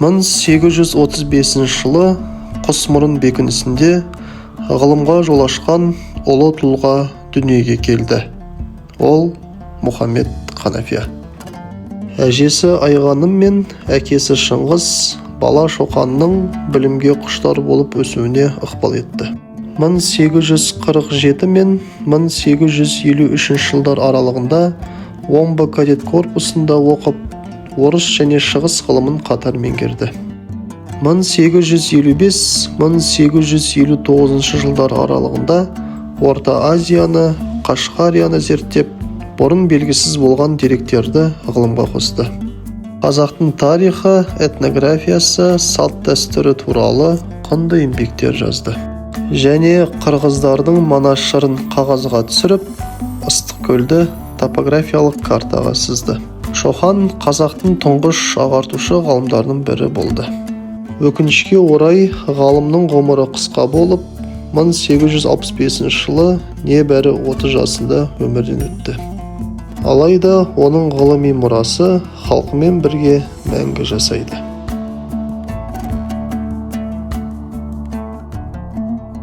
1835 жылы Құсмұрын бекінісінде ғылымға жол ашқан ұлы тұлға дүниеге келді. Ол Мұхаммед Ханафия. Әжесі Айғаным мен әкесі Шыңғыс бала Шоқанның білімге құштар болып өсуіне ықпал етті. 1847 мен 1853 жылдар аралығында Омбы кадет корпусында оқып, орыс және шығыс ғылымын қатар меңгерді. 1855-1859 жылдар аралығында Орта Азияны, Қашғарияны зерттеп, бұрын белгісіз болған деректерді ғылымға қосты. Қазақтың тарихы, этнографиясы, салт дәстүрі туралы құнды еңбектер жазды. Және қырғыздардың Манашырын қағазға түсіріп, Ыстықкөлді топографиялық картаға сызды. Шоқан қазақтың тұңғыш ағартушы ғалымдарының бірі болды. Өкінішке орай, ғалымның ғұмыры қысқа болып, 1865 жылы небәрі 30 жасында өмірден өтті. Алайда оның ғылыми мұрасы халқымен бірге мәңгі жасайды.